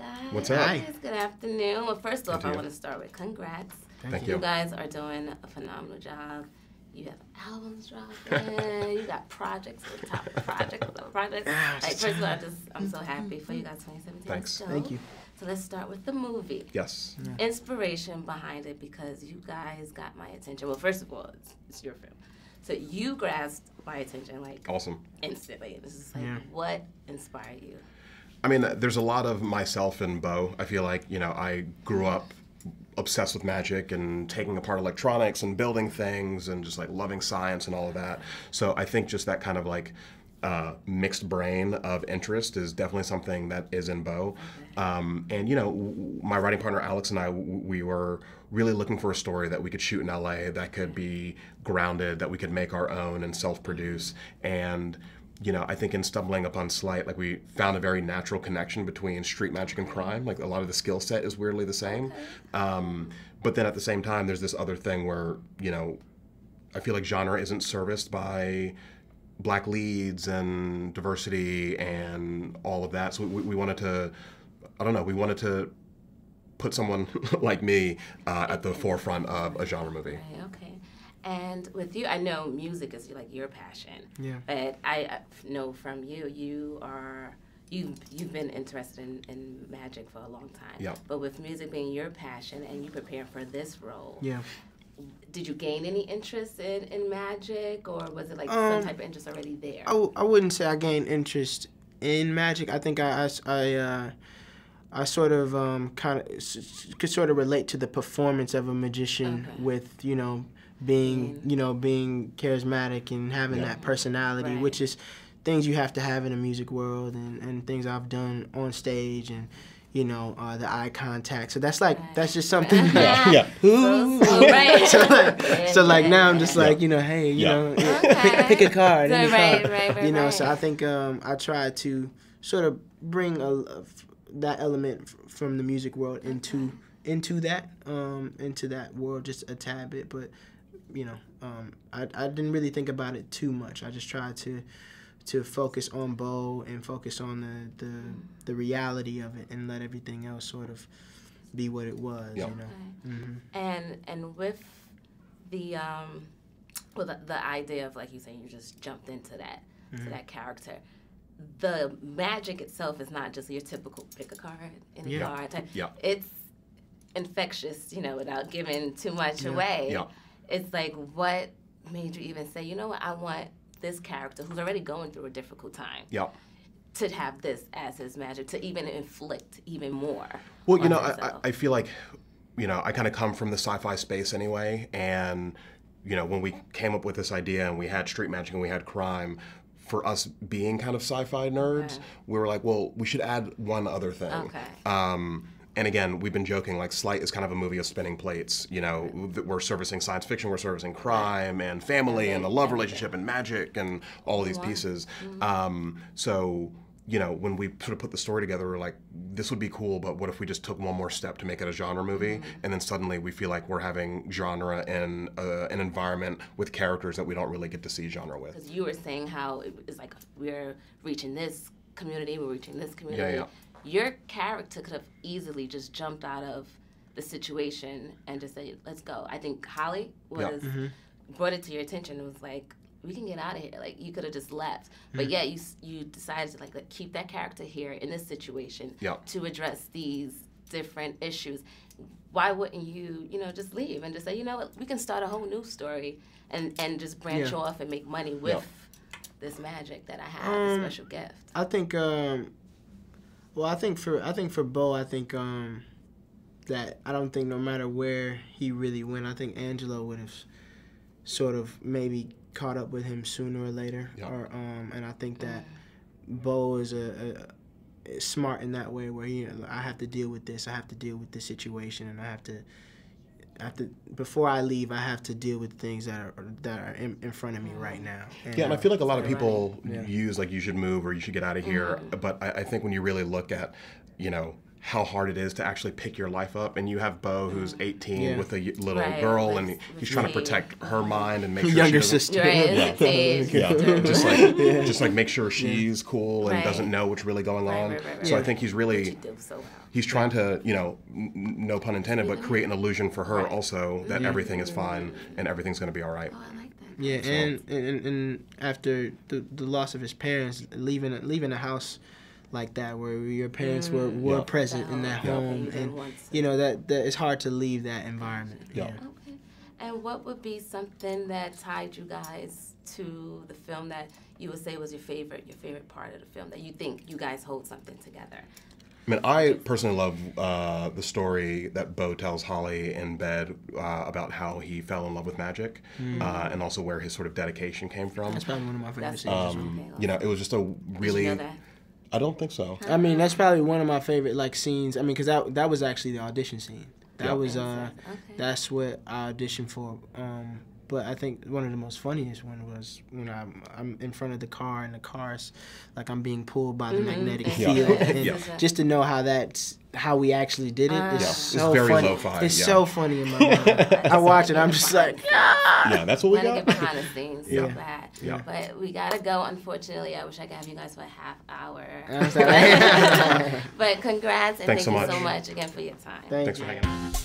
guys. What's up? Hi. Good afternoon. Well, first off, I want to start with congrats. Thank you. You guys are doing a phenomenal job. You have albums dropping. You got projects on top of projects on top of projects. Like, first of all, I'm so happy for you guys. 2017. Thanks. Thank you. So let's start with the movie. Yes. Yeah. Inspiration behind it, because you guys got my attention. Well, first of all, it's your film. So you grasped my attention like Awesome. instantly. This is like, what inspired you? I mean, there's a lot of myself and Bo. I feel like, I grew up obsessed with magic and taking apart electronics and building things and just like loving science and all of that. So I think just that kind of like mixed brain of interest is definitely something that is in Bo. And my writing partner Alex and I, we were really looking for a story that we could shoot in LA that could be grounded, that we could make our own and self-produce. And I think in stumbling upon SLEIGHT, like, we found a very natural connection between street magic and crime. Like, a lot of the skill set is weirdly the same. But then at the same time, there's this other thing where, I feel like genre isn't serviced by Black leads and diversity and all of that. So we wanted to, we wanted to put someone like me at the forefront of a genre movie. Okay. And with you, I know music is like your passion. Yeah. But I know from you, you've been interested in magic for a long time. Yeah. But with music being your passion and you preparing for this role, did you gain any interest in magic, or was it like some type of interest already there? I wouldn't say I gained interest in magic. I think I sort of could sort of relate to the performance of a magician with being charismatic and having that personality, which is things you have to have in the music world, and things I've done on stage, and the eye contact. So that's that's just something. So now I'm just like, hey, pick a card. Right. So I think I try to sort of bring that element from the music world into that world just a tad bit, but I didn't really think about it too much. I just tried to focus on Bo and focus on the reality of it, and let everything else sort of be what it was. And with the the idea of, like you say, you just jumped into that to that character. The magic itself is not just your typical pick a card in a card type. It's infectious, without giving too much away. It's like, what made you even say, I want this character who's already going through a difficult time to have this as his magic, to even inflict even more? Well, I feel like, I kind of come from the sci-fi space anyway, and, when we came up with this idea and we had street magic and we had crime, for us being kind of sci-fi nerds, we were like, well, we should add one other thing. And again, we've been joking, like, SLEIGHT is kind of a movie of spinning plates. We're servicing science fiction, we're servicing crime and family and a love relationship and magic and all of these pieces. So, when we sort of put the story together, we're like, this would be cool, but what if we just took one more step to make it a genre movie? And then suddenly we feel like we're having genre in an environment with characters that we don't really get to see genre with. Because you were saying how it's like, we're reaching this community, we're reaching this community. Your character could have easily just jumped out of the situation and just said, let's go. I think Holly was brought it to your attention and was like, we can get out of here. Like, you could have just left. But yeah, you decided to like keep that character here in this situation to address these different issues. Why wouldn't you, just leave and just say, what, we can start a whole new story and just branch off and make money with this magic that I have, this special gift? I think I think for Bo, that I don't think no matter where he really went, I think Angelo would have sort of maybe caught up with him sooner or later. And I think that Bo is is smart in that way, where I have to deal with this, I have to deal with this situation, and I have to before I leave, I have to deal with things that are in front of me right now. And I feel like a lot of people use like, you should move or you should get out of here. But I think when you really look at, how hard it is to actually pick your life up. And you have Bo, who's 18 with a little Right, girl, with- and with he's trying to me. protect her mind and make sure Younger she doesn't- sister. Right, Yeah, just like make sure she's cool and Right. doesn't know what's really going on. Right. So I Yeah. think he's Which really you do so well. he's trying to, you know, no pun intended, but create an illusion for her also that everything is fine and everything's going to be all right. Oh, I like that. Yeah, and after the loss of his parents, leaving a house like that where your parents were Yeah. present in that Yeah. home, Yeah. and Once. you know that it's hard to leave that environment. Yeah. Okay. And what would be something that tied you guys to the film that you would say was your favorite part of the film, that you think you guys hold something together? I mean, I personally love the story that Bo tells Holly in bed about how he fell in love with magic, and also where his sort of dedication came from. That's probably one of my favorite That's scenes. okay. You know, it was just a really. Did you know that? I don't think so. I mean, that's probably one of my favorite like scenes. I mean, because that was actually the audition scene. That Yeah. was Okay. that's what I auditioned for. But I think one of the most funniest one was when I'm in front of the car and the car's like I'm being pulled by the magnetic Yeah. field. And Yeah. just to know how we actually did it is Yeah. so It's very funny. lo-fi, It's yeah. so funny in my mind. I watch it, I'm just like, Yeah, that's what we Want to got. get behind the scenes so Yeah. bad. Yeah. But we got to go, unfortunately. I wish I could have you guys for a half hour. I was like, But congrats, and Thanks thank so you much. so much again for your time. Thank Thanks you. for hanging out.